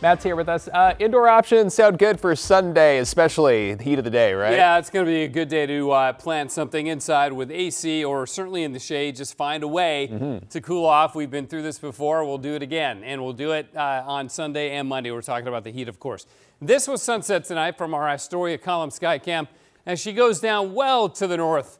Matt's here with us. Indoor options sound good for Sunday, especially the heat of the day, right? Yeah, it's going to be a good day to plan something inside with AC or certainly in the shade. Just find a way to cool off. We've been through this before. We'll do it again, and we'll do it on Sunday and Monday. We're talking about the heat, of course. This was sunset tonight from our Astoria column sky cam as she goes down well to the north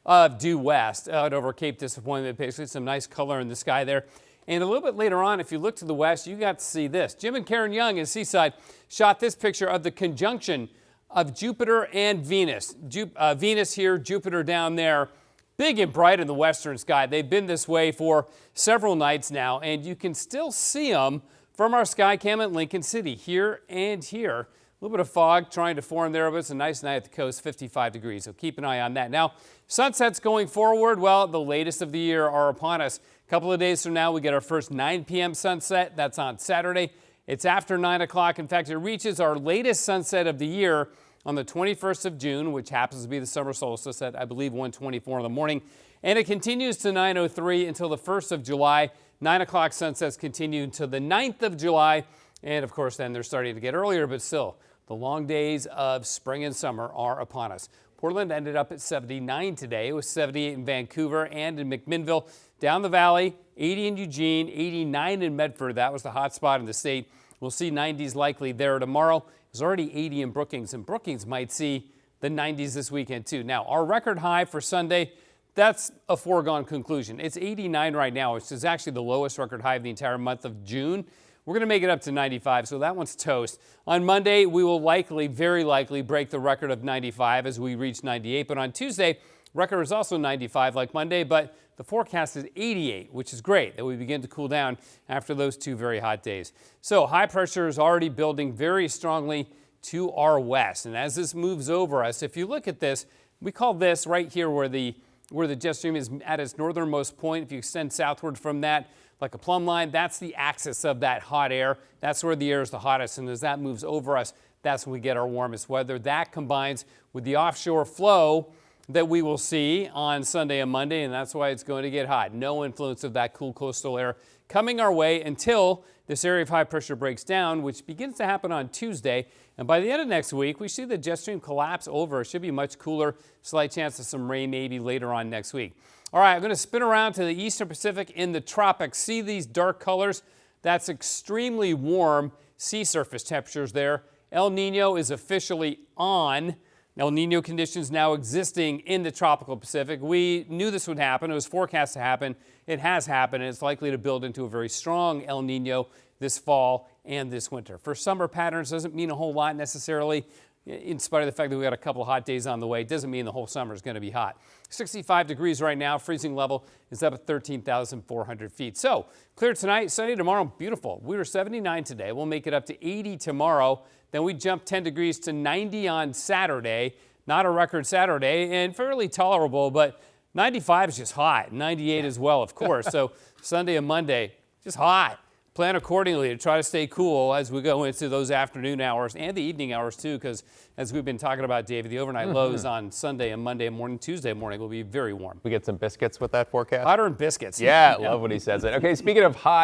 of due west out over Cape Disappointment. Basically, some nice color in the sky there. And a little bit later on, if you look to the west, you got to see this. Jim and Karen Young in Seaside shot this picture of the conjunction of Jupiter and Venus. Venus here, Jupiter down there, big and bright in the western sky. They've been this way for several nights now, and you can still see them from our sky cam at Lincoln City, here and here. A little bit of fog trying to form there, but it's a nice night at the coast, 55 degrees, so keep an eye on that. Now, sunsets going forward, well, the latest of the year are upon us. A couple of days from now, we get our first 9 p.m. sunset. That's on Saturday. It's after 9 o'clock. In fact, it reaches our latest sunset of the year on the 21st of June, which happens to be the summer solstice at, I believe, 1:24 in the morning. And it continues to 9:03 until the 1st of July. 9 o'clock sunsets continue until the 9th of July. And, of course, then they're starting to get earlier, but still, the long days of spring and summer are upon us. Portland ended up at 79 today. It was 78 in Vancouver and in McMinnville. Down the valley, 80 in Eugene, 89 in Medford. That was the hot spot in the state. We'll see 90s likely there tomorrow. There's already 80 in Brookings, and Brookings might see the 90s this weekend too. Now, our record high for Sunday, that's a foregone conclusion. It's 89 right now, which is actually the lowest record high of the entire month of June. We're going to make it up to 95, so that one's toast. On Monday, we will likely, very likely, break the record of 95 as we reach 98. But on Tuesday, record is also 95 like Monday, but the forecast is 88, which is great that we begin to cool down after those two very hot days. So high pressure is already building very strongly to our west. And as this moves over us, if you look at this, we call this right here where the jet stream is at its northernmost point. If you extend southward from that, like a plumb line, that's the axis of that hot air. That's where the air is the hottest. And as that moves over us, that's when we get our warmest weather. That combines with the offshore flow that we will see on Sunday and Monday, and that's why it's going to get hot. No influence of that cool coastal air coming our way until this area of high pressure breaks down, which begins to happen on Tuesday. And by the end of next week, we see the jet stream collapse over. It should be much cooler. Slight chance of some rain maybe later on next week. All right, I'm going to spin around to the eastern Pacific in the tropics. See these dark colors? That's extremely warm sea surface temperatures there. El Nino is officially on. El Nino conditions now existing in the tropical Pacific. We knew this would happen. It was forecast to happen. It has happened, and it's likely to build into a very strong El Nino this fall and this winter. For summer patterns, doesn't mean a whole lot necessarily. In spite of the fact that we got a couple of hot days on the way, it doesn't mean the whole summer is going to be hot. 65 degrees right now. Freezing level is up at 13,400 feet. So clear tonight, sunny tomorrow, beautiful. We were 79 today. We'll make it up to 80 tomorrow. Then we jump 10 degrees to 90 on Saturday. Not a record Saturday and fairly tolerable, but 95 is just hot. 98 as well, of course. So Sunday and Monday, just hot. Plan accordingly to try to stay cool as we go into those afternoon hours and the evening hours too, because as we've been talking about, David, the overnight lows on Sunday and Monday morning, Tuesday morning will be very warm. We get some biscuits with that forecast? Hotter than biscuits. Yeah, love when he says it. Okay, speaking of hot.